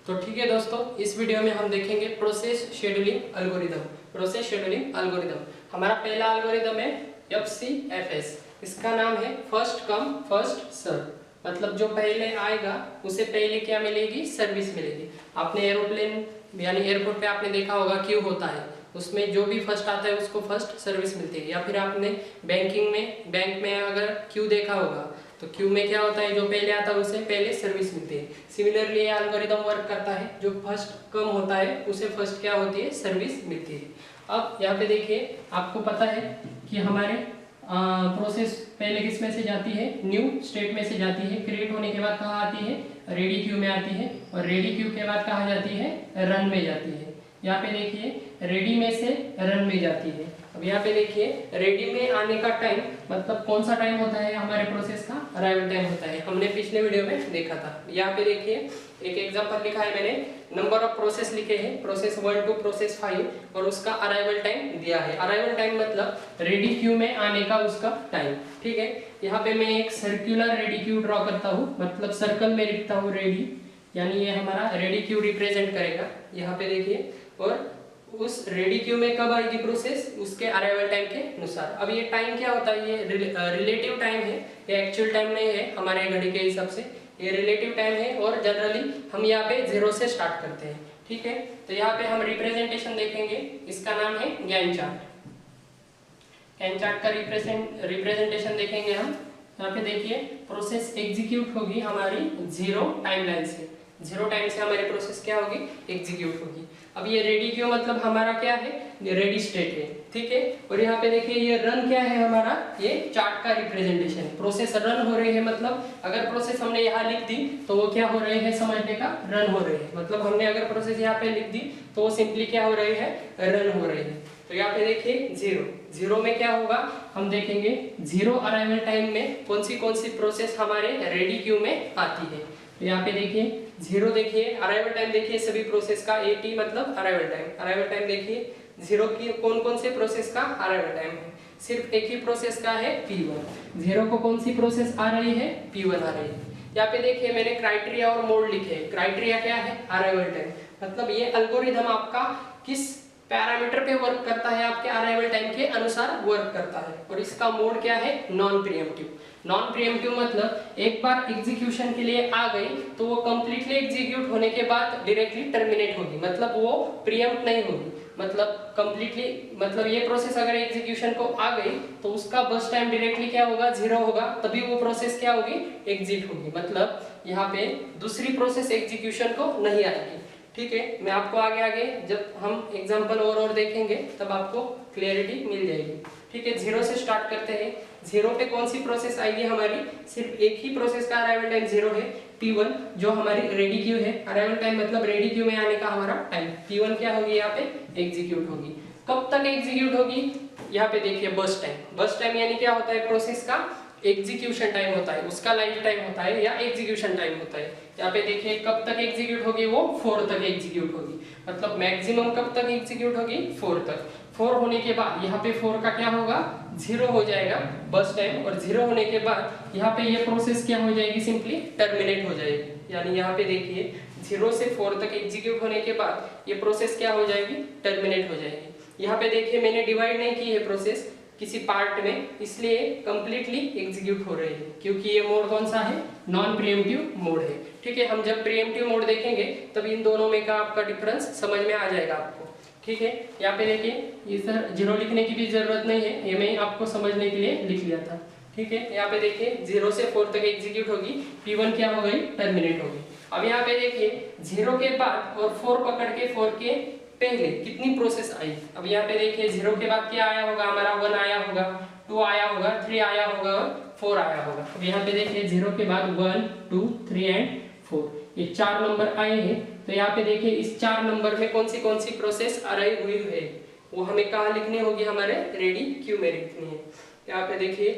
तो ठीक है दोस्तों, इस वीडियो में हम देखेंगे process scheduling algorithm. Process scheduling algorithm हमारा पहला एल्गोरिदम है FCFS। इसका नाम है फर्स्ट कम फर्स्ट सर्व। मतलब जो पहले आएगा उसे पहले क्या मिलेगी, सर्विस मिलेगी। आपने एरोप्लेन यानी एयरपोर्ट पे आपने देखा होगा क्यू होता है, उसमें जो भी फर्स्ट आता है उसको फर्स्ट सर्विस मिलती है। या फिर आपने बैंक में अगर क्यू देखा होगा तो क्यू में क्या होता है, जो पहले आता है उसे पहले सर्विस मिलती है। सिमिलरली ये एल्गोरिदम वर्क करता है, जो फर्स्ट कम होता है उसे फर्स्ट क्या होती है, सर्विस मिलती है। अब यहाँ पे देखिए, आपको पता है कि हमारे प्रोसेस पहले किस में से जाती है, न्यू स्टेट में से जाती है। क्रिएट होने के बाद कहाँ आती है, रेडी क्यू में आती है, और रेडी क्यू के बाद कहाँ जाती है, रन में जाती है। यहाँ पे देखिए रेडी में से रन में जाती है। अब यहाँ पे देखिए रेडी में आने का टाइम मतलब कौन सा टाइम होता है, हमारे प्रोसेस का अराइवल टाइम होता है। हमने पिछले वीडियो में देखा था। यहाँ पे देखिए एक एग्जांपल लिखा है मैंने, नंबर ऑफ प्रोसेस लिखे हैं, प्रोसेस 1 टू प्रोसेस 5, और उसका अराइवल टाइम दिया है। अराइवल टाइम मतलब रेडी क्यू में आने का उसका टाइम। ठीक है, यहाँ पे मैं एक सर्कुलर रेडी क्यू ड्रॉ करता हूँ, मतलब सर्कल में लिखता हूँ रेडी, यानी ये हमारा रेडी क्यू रिप्रेजेंट करेगा। यहाँ पे देखिए, और उस रेडी क्यू में कब आएगी प्रोसेस, उसके अराइवल टाइम के अनुसार। अब ये टाइम क्या होता है, ये रिलेटिव टाइम है, ये एक्चुअल टाइम नहीं है हमारे घड़ी के हिसाब से, ये रिलेटिव टाइम है। और जनरली हम यहाँ पे 0 से स्टार्ट करते हैं। ठीक है, तो यहाँ पे हम रिप्रेजेंटेशन देखेंगे, इसका नाम है गैंट चार्ट। गैंट चार्ट का रिप्रेजेंटेशन देखेंगे हम। यहाँ पे देखिए प्रोसेस एग्जीक्यूट होगी हमारी 0 टाइमलाइन से। 0 टाइम से हमारी प्रोसेस क्या होगी, एग्जीक्यूट होगी। अब ये रेडी क्यू मतलब हमारा क्या है, रेडी स्टेट है। ठीक है, और यहाँ पे देखिए ये रन क्या है हमारा, ये चार्ट का रिप्रेजेंटेशन। प्रोसेस रन हो रही है, मतलब अगर प्रोसेस हमने यहाँ लिख दी तो वो क्या हो रही है, समझने का, रन हो रही है। मतलब हमने अगर प्रोसेस यहाँ पे लिख दी तो वो सिंपली क्या हो रही है, रन हो रही है। तो यहाँ पे देखिए 0 में क्या होगा, हम देखेंगे 0 अराइवल टाइम में कौन सी प्रोसेस हमारे रेडी क्यू में आती है। तो यहाँ पे देखिए 0 देखिए, अराइवल टाइम देखिए सभी प्रोसेस का, 80 मतलब अराइवल टाइम। अराइवल टाइम देखिए 0 की कौन से प्रोसेस का अराइवल टाइम है, सिर्फ एक ही प्रोसेस का है, P1। 0 को कौन सी प्रोसेस आ रही है, P1 आ रही है। यहाँ पे देखिए मैंने क्राइटेरिया और मोड लिखे। क्राइटेरिया क्या है, अराइवल टाइम, मतलब ये एल्गोरिदम आपका किस पैरामीटर पे वर्क करता है, आपके अराइवल टाइम के अनुसार वर्क करता है। और इसका मोड क्या है, नॉन प्रीएम्प्टिव। नॉन प्रीएम्प्टिव मतलब एक बार एग्जीक्यूशन के लिए आ गई तो वो कंप्लीटली एग्जीक्यूट होने के बाद डायरेक्टली टर्मिनेट होगी, मतलब वो प्रीएम्प्ट नहीं होगी। मतलब कंप्लीटली, मतलब ये प्रोसेस अगर एग्जीक्यूशन को आ गई तो उसका बस टाइम डायरेक्टली क्या होगा, 0 होगा, तभी वो प्रोसेस क्या होगी, एग्जिट होगी। मतलब यहाँ पे दूसरी प्रोसेस एग्जीक्यूशन को नहीं आएगी। ठीक है, मैं आपको आगे जब हम एग्जांपल और देखेंगे तब आपको क्लियरिटी मिल जाएगी। ठीक है, 0 से स्टार्ट करते हैं। 0 पे कौन सी प्रोसेस आएगी हमारी, सिर्फ एक ही प्रोसेस का अराइवल टाइम 0 है, P1, जो हमारी रेडी क्यू है। अराइवल टाइम मतलब रेडी क्यू में आने का हमारा टाइम। P1 क्या होगी, यहाँ पे एग्जीक्यूट होगी। कब तक एग्जीक्यूट होगी, यहाँ पे देखिए बस टाइम। बस टाइम यानी क्या होता है, प्रोसेस का एग्जीक्यूशन टाइम होता है, उसका लाइफ टाइम होता है या एग्जीक्यूशन टाइम होता है। यहाँ पे देखिए कब तक एग्जीक्यूट होगी, वो 4 तक एग्जीक्यूट होगी। मतलब मैक्सिमम कब तक एग्जीक्यूट होगी, 4 तक। 4 होने के बाद यहाँ पे 4 का क्या होगा, 0 हो जाएगा बस टाइम। और 0 होने के बाद यहाँ पे ये प्रोसेस क्या हो जाएगी, सिंपली टर्मिनेट हो जाएगी। यानी यहाँ पे देखिए 0 से 4 तक एग्जीक्यूट होने के बाद ये प्रोसेस क्या हो जाएगी, टर्मिनेट हो जाएगी। यहाँ पे देखिए मैंने डिवाइड नहीं की है प्रोसेस किसी पार्ट में, इसलिए कंप्लीटली एग्जीक्यूट हो रही है, क्योंकि ये मोड कौन सा है, नॉन प्रीएम्प्टिव मोड है। ठीक है, हम जब प्रीएम्प्टिव मोड देखेंगे तब इन दोनों में का आपका डिफरेंस समझ में आ जाएगा आपको। ठीक है, यहाँ पे देखिए ये सर 0 लिखने की भी जरूरत नहीं है, ये मैं आपको समझने के लिए लिख लिया था। ठीक है, यहाँ पे देखिए 0 से 4 तक एग्जीक्यूट होगी, P1 क्या हो गई, टर्मिनेट होगी। अब यहाँ पे देखिए 0 के बाद और 4 पकड़ के 4 के पहले कितनी प्रोसेस आई। अब यहाँ पे देखिए 0 के बाद क्या आया होगा, हमारा 1 आया होगा, 2 आया होगा, 3 आया होगा और 4 आया होगा। अब यहाँ पे देखिए 0 के बाद 1, 2, 3 एंड 4, ये 4 नंबर आए हैं। तो यहाँ पे देखिए इस 4 नंबर में कौन सी प्रोसेस आ रही हुई है, वो हमें कहाँ लिखनी होगी, हमारे रेडी क्यू में लिखनी है। यहाँ पे देखिए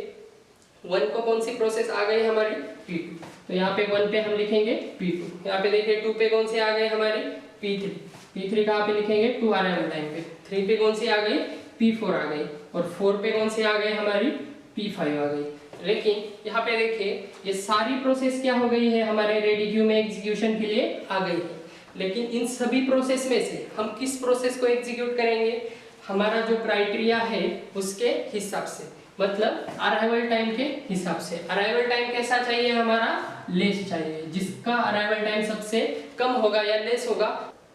1 को कौन सी प्रोसेस आ गई हमारी, P2, तो यहाँ पे 1 पे हम लिखेंगे P2। यहाँ पे देखिए 2 पे कौन सी आ गई हमारी, P3। P3 कहाँ पे लिखेंगे, 2 अराइवल टाइम पे। 3 पे कौन सी आ गई, P4 आ गई। और 4 पे कौन सी आ गई हमारी, P5 आ गई। लेकिन यहाँ पे देखिए ये सारी प्रोसेस क्या हो गई है, हमारे रेडी क्यू में एग्जीक्यूशन के लिए आ गई है। लेकिन इन सभी प्रोसेस में से हम किस प्रोसेस को एग्जीक्यूट करेंगे, हमारा जो क्राइटेरिया है उसके हिसाब से, मतलब अराइवल टाइम के हिसाब से। अराइवल टाइम कैसा चाहिए, हमारा लेस चाहिए, जिसका अराइवल टाइम सबसे कम होगा या लेस होगा,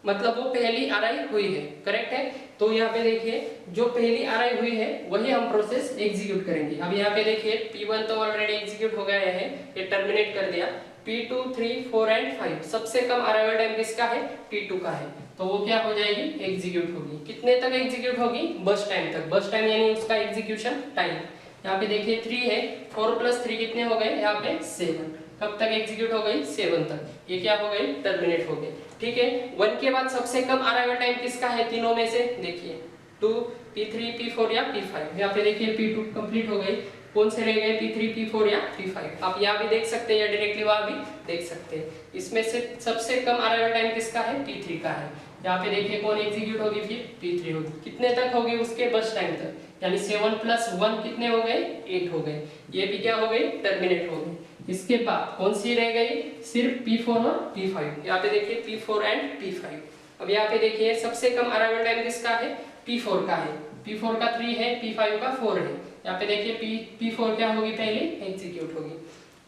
मतलब वो पहली अराइव हुई है, करेक्ट है। तो यहाँ पे देखिए जो पहली अराइव हुई है वही हम प्रोसेस एग्जीक्यूट करेंगे। अब यहाँ पे देखिए P1 तो ऑलरेडी एग्जीक्यूट हो गया है, ये टर्मिनेट कर दिया। P2, 3, 4 एंड 5 सबसे कम अराइवल टाइम किसका है, P2 का है, तो वो क्या हो जाएगी, एग्जीक्यूट होगी। कितने तक एग्जीक्यूट होगी, बस टाइम तक। बस टाइम यानी उसका एग्जीक्यूशन टाइम। यहाँ पे देखिए 3 है, 4 + 3 कितने हो गए, यहाँ पे 7। कब तक एग्जीक्यूट हो गई, 7 तक। ये क्या हो गई, टर्मिनेट हो गई, ठीक है। 1 के बाद सबसे कम अराइवल टाइम किसका है, तीनों में से देखिए 2, P3, P4 या P5। यहाँ पे देखिए P2 कंप्लीट हो गई, कौन से रह गए, P3, P4 या P5। आप यहाँ भी देख सकते हैं या डायरेक्टली वहां भी देख सकते हैं। इसमें से सबसे कम अराइवल टाइम किसका है, P3 का है। यहाँ पे देखिए कौन एग्जीक्यूट होगी, फिर P3 होगी। कितने तक होगी, उसके बस टाइम तक, यानी 7 + 1 कितने हो गए, 8 हो गए। ये भी क्या हो गई, टर्मिनेट हो गई। इसके बाद कौन सी रह गई, सिर्फ P4 और P5। यहाँ पे देखिए P4 एंड P5। अब यहाँ पे देखिए सबसे कम अराइवल टाइम किसका है, P4 का है। P4 का 3 है, P5 का 4 है। यहाँ पे देखिए P4 क्या होगी, पहले एग्जीक्यूट होगी।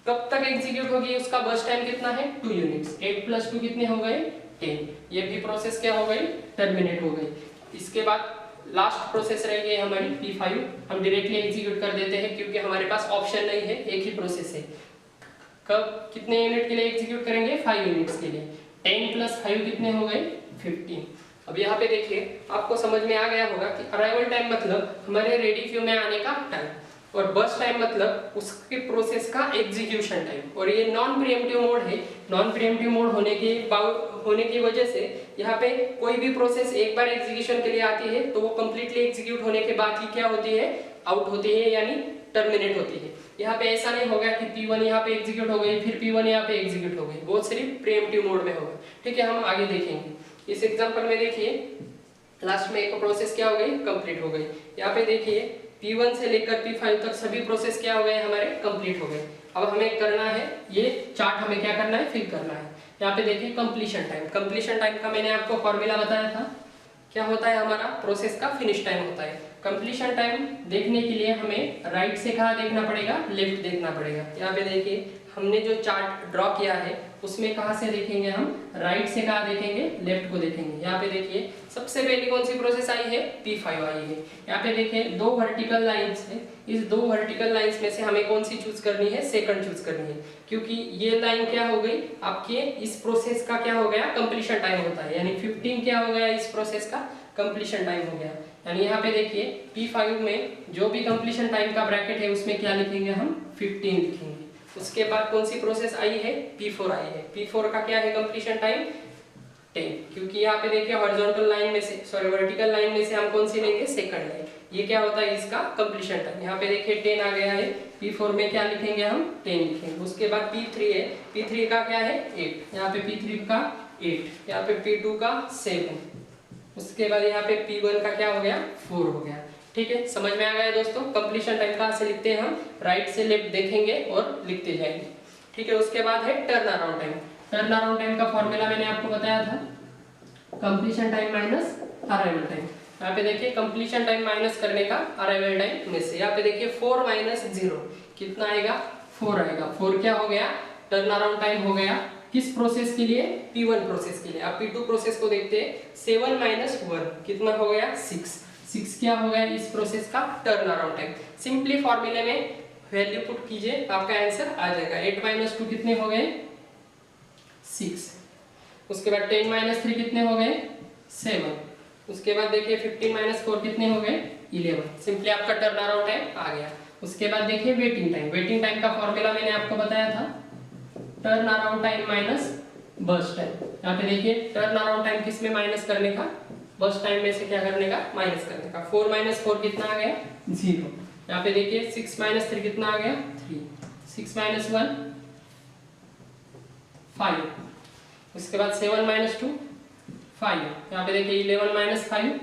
कब तक एग्जीक्यूट होगी, उसका बस टाइम कितना है, 2 यूनिट्स। 8 + 2 कितने हो गए, 10। ये भी प्रोसेस क्या हो गई, टर्मिनेट हो गई। इसके बाद लास्ट प्रोसेस रह गई हमारी P5। हम डायरेक्टली एग्जीक्यूट कर देते हैं क्योंकि हमारे पास ऑप्शन नहीं है, एक ही प्रोसेस है। कब, कितने यूनिट के लिए एग्जीक्यूट करेंगे, 5 यूनिट्स के लिए। 10 + 5 कितने हो गए, 15। अब यहाँ पे देखिए आपको समझ में आ गया होगा कि अराइवल टाइम मतलब हमारे रेडी क्यू में आने का टाइम, और बस टाइम मतलब उसके प्रोसेस का एग्जीक्यूशन टाइम। और ये नॉन प्रीएम्प्टिव मोड है। नॉन प्रीएम्प्टिव मोड होने की वजह से यहाँ पे कोई भी प्रोसेस एक बार एग्जीक्यूशन के लिए आती है तो वो कंप्लीटली एग्जीक्यूट होने के बाद ही क्या होती है, आउट होती है, यानी टर्मिनेट होती है। यहाँ पे ऐसा नहीं होगा कि P1 यहाँ पे एग्जीक्यूट हो गई, फिर P1 यहाँ पे एग्जीक्यूट हो गई, वो सिर्फ प्रीएम्प्टिव मोड में होगा, ठीक है। हम आगे देखेंगे। इस एग्जांपल में देखिए लास्ट में एक प्रोसेस क्या हो गई, कंप्लीट हो गई। यहाँ पे देखिए P1 से लेकर P5 तक सभी प्रोसेस क्या हो गए, हमारे कंप्लीट हो गए। अब हमें करना है, ये चार्ट हमें क्या करना है, फिल करना है। यहाँ पे देखिए कंप्लीशन टाइम। कंप्लीशन टाइम का मैंने आपको फॉर्मूला बताया था, क्या होता है, हमारा प्रोसेस का फिनिश टाइम होता है। कंप्लीशन टाइम देखने के लिए हमें राइट से कहाँ देखना पड़ेगा, लेफ्ट देखना पड़ेगा। यहाँ पे देखिए हमने जो चार्ट ड्रॉ किया है उसमें कहाँ से देखेंगे, हम राइट से कहाँ देखेंगे, लेफ्ट को देखेंगे। यहाँ पे देखिए सबसे पहली कौन सी प्रोसेस आई है, P5 आई है। यहाँ पे देखिए 2 वर्टिकल लाइंस है, इस 2 वर्टिकल लाइंस में से हमें कौन सी चूज करनी है, सेकंड चूज करनी है, क्योंकि ये लाइन क्या हो गई, आपके इस प्रोसेस का क्या हो गया, कंप्लीशन टाइम होता है, यानी 15 क्या हो गया, इस प्रोसेस का कंप्लीशन टाइम हो गया। यानी यहाँ पे देखिए P5 में जो भी कंप्लीशन टाइम का ब्रैकेट है उसमें क्या लिखेंगे, हम 15 लिखेंगे। उसके बाद कौन सी प्रोसेस आई है, P4 आई है। P4 का क्या है कंप्लीशन टाइम, 10, क्योंकि यहाँ पे देखिए हॉरिजॉन्टल लाइन में से, सॉरी वर्टिकल लाइन में से हम कौन सी लेंगे, सेकंड लाइन। ये क्या होता है, इसका कंप्लीशन टाइम। यहाँ पे देखिए 10 आ गया है। P4 में क्या लिखेंगे, हम 10 लिखेंगे। उसके बाद P3 है, P3 का क्या है, 8। यहाँ पे P3 का 8, यहाँ पे P2 का 7, उसके बाद यहाँ पे P1 का क्या हो गया, 4 हो गया। ठीक है, समझ में आ गया दोस्तों। कंप्लीशन टाइम कहाँ से लिखते हैं, हम राइट से लेफ्ट देखेंगे और लिखते जाएंगे, ठीक है। उसके बाद है turn around time. Turn around time का फॉर्मूला मैंने आपको बताया था, completion time minus arrival time. यहाँ पे देखिए कंप्लीशन टाइम माइनस करने का अराइवल टाइम में से, यहाँ पे देखिए 4 - 0 कितना आएगा, 4 आएगा। 4 क्या हो गया, टर्न अराउंड टाइम हो गया। किस प्रोसेस के लिए, P1 प्रोसेस के लिए। आप P2 प्रोसेस को देखते हैं, 7 - 1 कितना हो गया, 6 क्या हो गया इस प्रोसेस का टर्न अराउंड टाइम। सिंपली फॉर्मूले में वैल्यू पुट कीजिए, आपका आंसर आ जाएगा। 8 - 2 कितने हो गए, 6। उसके बाद 10 - 3 कितने हो गए, 7। उसके बाद देखिए 15 - 4 कितने हो गए, 11। सिंपली आपका टर्न अराउंड टाइम आ गया। उसके बाद देखिए वेटिंग टाइम। वेटिंग टाइम का फॉर्मूला मैंने आपको बताया था, turn around time minus burst time. यहाँ पे देखिए टर्न अराउंड टाइम किस में माइनस करने का, बर्स्ट टाइम में से क्या करने का, माइनस करने का। 4 - 4 कितना आ गया, 0। यहाँ पे देखिए 6 - 3 कितना आ गया, 3। 6 - 1 5। उसके बाद 7 - 2 5। यहाँ पे देखिए 11 - 5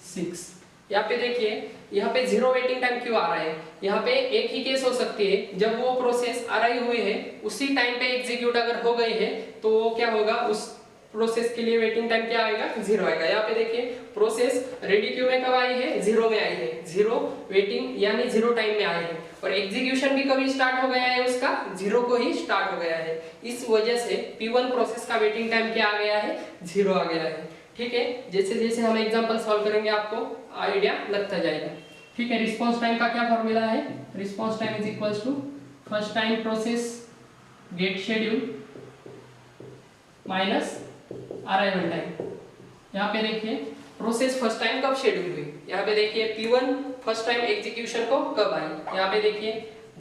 6। यहाँ पे देखिए यहाँ पे 0 वेटिंग टाइम क्यों आ रहा है। यहाँ पे एक ही केस हो सकती है, जब वो प्रोसेस अराइव हुई है उसी टाइम पे एग्जीक्यूट अगर हो गई है तो वो क्या होगा, उस प्रोसेस के लिए वेटिंग टाइम क्या आएगा, 0 आएगा। यहाँ पे देखिए प्रोसेस रेडी क्यू में कब आई है, 0 में आई है, 0 वेटिंग यानी 0 टाइम में आई है, और एग्जीक्यूशन भी कभी स्टार्ट हो गया है उसका, 0 को ही स्टार्ट हो गया है। इस वजह से P1 प्रोसेस का वेटिंग टाइम क्या आ गया है, 0 आ गया है। ठीक है, जैसे जैसे हम एग्जांपल सॉल्व करेंगे आपको आइडिया लगता जाएगा। ठीक है, रिस्पांस टाइम का क्या फॉर्मूला है, response time is equals to first time process get schedule minus arrival time. यहाँ पे देखिए प्रोसेस फर्स्ट टाइम कब शेड्यूल हुई, यहाँ पे देखिए P1 फर्स्ट टाइम एग्जीक्यूशन को कब आई, यहाँ पे देखिए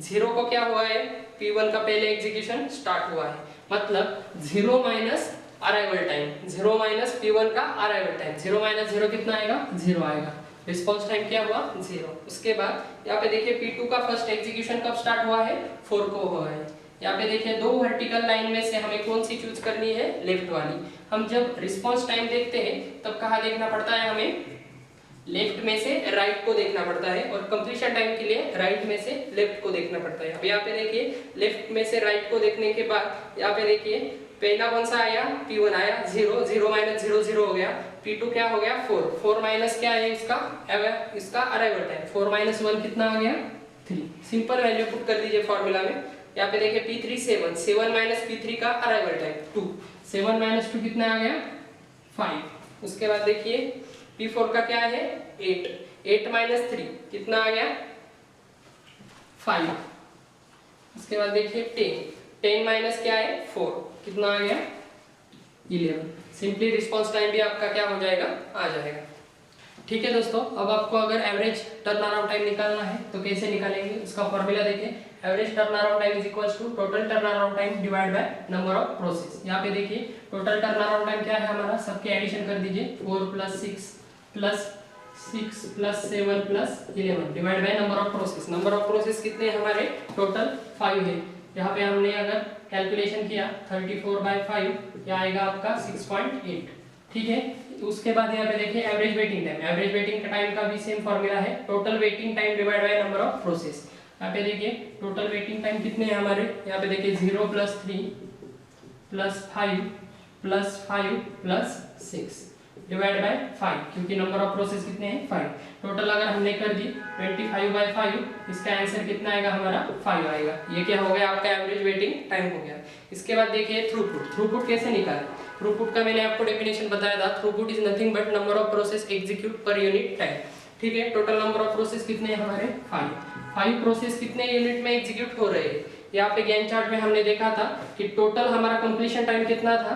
0 को क्या हुआ है, P1 का पहले एग्जीक्यूशन स्टार्ट हुआ है, मतलब 0 minus arrival time, 0 minus P1 का अराइवल टाइम, 0 माइनस 0 कितना आएगा, 0 आएगा। रिस्पांस टाइम क्या हुआ, 0। उसके बाद यहाँ पे देखिए P2 का फर्स्ट एग्जीक्यूशन कब स्टार्ट हुआ है, 4 को हुआ है। यहाँ पे देखिए दो वर्टिकल लाइन में से हमें कौन सी चूज करनी है, लेफ्ट वाली। हम जब रिस्पांस टाइम देखते हैं तब कहाँ देखना पड़ता है, हमें लेफ्ट में से राइट को देखना पड़ता है, और कंप्लीशन टाइम के लिए राइट में से लेफ्ट को देखना पड़ता है। अब यहाँ पे देखिए लेफ्ट में से राइट को देखने के बाद यहाँ पे देखिए पहला कौन सा आया, P1 आया, 0, 0 माइनस 0 0 हो गया, P2 क्या हो गया, 4, 4 माइनस क्या है इसका अराइवल टाइम, 4 माइनस 1 कितना आ गया, 3। सिंपल वैल्यू पुट कर दीजिए फॉर्मूला में। यहाँ पे देखिए P3 7, 7 माइनस P3 का अराइवल टाइम 2, 7 माइनस 2 कितना आ गया, 5। उसके बाद देखिए P4 का क्या है, 8, 8 माइनस 3 कितना आ गया, 5। उसके बाद देखिए 10, 10 माइनस क्या है, 4 कितना आ गया, 11। सिंपली रिस्पांस टाइम भी आपका क्या हो जाएगा, आ जाएगा। ठीक है दोस्तों, अब आपको अगर एवरेज टर्न अराउंड टाइम निकालना है तो कैसे निकालेंगे, उसका फॉर्मूला देखिए। Average turn around time is equals to total turn around time divide by number of process. यहाँ पे देखिए टोटल टर्न अराउंड टाइम क्या है हमारा, सबके एडिशन कर दीजिए, 4 plus 6 plus 6 plus 7 plus 11 divide by number of process. Number of process कितने हैं हमारे, टोटल 5 है। यहाँ पे हमने अगर कैलकुलेशन किया 34/5, यह आएगा आपका 6.8। ठीक है, उसके बाद यहाँ पे देखिए average waiting time, average waiting time का भी सेम फॉर्मूला है, total waiting time divide by number of process. यहाँ पे देखिए टोटल वेटिंग टाइम कितने हैं हमारे, यहाँ पे देखिए 0 plus 3 plus 5 plus 5 plus 6 divide by 5, क्योंकि नंबर ऑफ प्रोसेस कितने हैं, 5। टोटल अगर हमने कर दी 25/5, इसका आंसर कितना आएगा हमारा, 5 आएगा। ये क्या हो गया, आपका एवरेज वेटिंग टाइम हो गया। इसके बाद देखिए थ्रूपुट, थ्रूपुट कैसे निकालें। थ्रूपुट का मैंने आपको डेफिनेशन बताया था, throughput is nothing but number of process execute per unit time. ठीक है, टोटल नंबर ऑफ प्रोसेस कितने हैं हमारे, 5 प्रोसेस कितने यूनिट में एग्जीक्यूट हो रहे हैं। यहाँ पे गैंट चार्ट में हमने देखा था कि टोटल हमारा कंप्लीशन टाइम कितना था,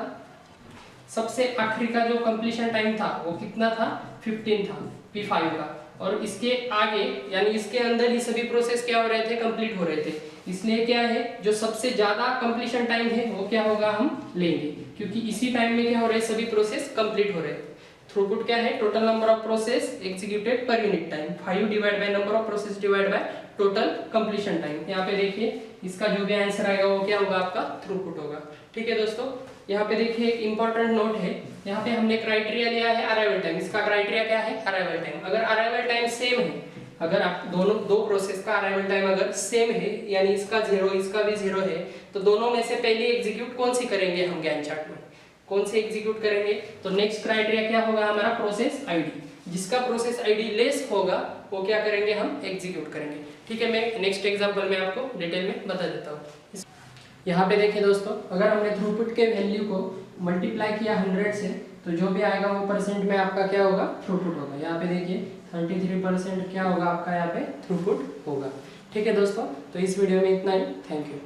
सबसे आखिरी का जो कंप्लीशन टाइम था वो कितना था, 15 था P5 का, और इसके आगे यानी इसके अंदर ही सभी प्रोसेस क्या हो रहे थे, कंप्लीट हो रहे थे। इसलिए क्या है, जो सबसे ज्यादा कंप्लीशन टाइम है वो क्या होगा, हम लेंगे, क्योंकि इसी टाइम में क्या हो रहे हैं, सभी प्रोसेस कंप्लीट हो रहे हैं। थ्रूपुट क्या है, total number of process executed per unit time, 5 divide by number of process divide by total completion time. यहाँ पे देखिए इसका जो भी आंसर आएगा वो क्या होगा, आपका थ्रूपुट होगा। ठीक है दोस्तों, यहाँ पे देखिए एक इंपॉर्टेंट नोट है, यहाँ पे हमने क्राइटेरिया लिया है अराइवल टाइम। इसका क्राइटेरिया क्या है, अराइवल टाइम। अगर अराइवल टाइम सेम है, अगर आप दो प्रोसेस का अराइवल टाइम अगर सेम है, यानी इसका 0 इसका भी 0 है, तो दोनों में से पहले एग्जीक्यूट कौन सी करेंगे हम गैंट चार्ट में, कौन से एग्जीक्यूट करेंगे। तो नेक्स्ट क्राइटेरिया क्या होगा हमारा, प्रोसेस आईडी। जिसका प्रोसेस आईडी लेस होगा वो क्या करेंगे, हम एग्जीक्यूट करेंगे। ठीक है, मैं नेक्स्ट एग्जांपल में आपको डिटेल में बता देता हूँ। यहाँ पे देखिए दोस्तों, अगर हमने थ्रूपुट के वैल्यू को मल्टीप्लाई किया 100 से, तो जो भी आएगा वो परसेंट में आपका क्या होगा, थ्रूपुट होगा। यहाँ पे देखिए 33% क्या होगा आपका यहाँ पे थ्रूपुट होगा। ठीक है दोस्तों, तो इस वीडियो में इतना ही, थैंक यू।